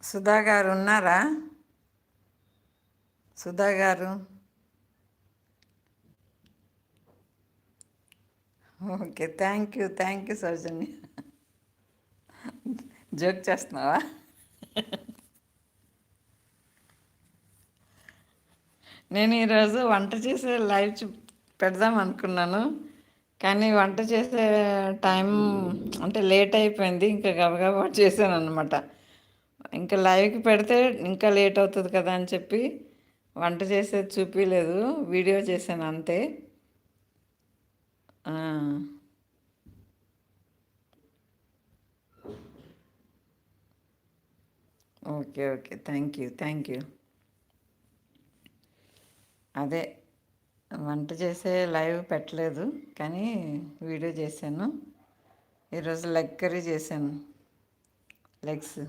సుధా గారు ఉన్నారా? సుధా గారు. Okay, thank you Soujanya. Joke చేస్తున్నావా? నేను ఈరోజు వంట చేసే లైవ్ పెడదాం అనుకున్నాను, కానీ వంట చేసే టైం అంటే లేట్ అయిపోయింది. ఇంకా గబగబా చేశాను అనమాట. ఇంకా లైవ్కి పెడితే ఇంకా లేట్ అవుతుంది కదా అని చెప్పి వంట చేసేది చూపించలేదు, వీడియో చేశాను అంతే. ఆ, ఓకే, థ్యాంక్ యూ. అదే వంట చేసే లైవ్ పెట్టలేదు, కానీ వీడియో చేశాను. ఈరోజు లెగ్ కర్రీ చేశాను, లెగ్స్.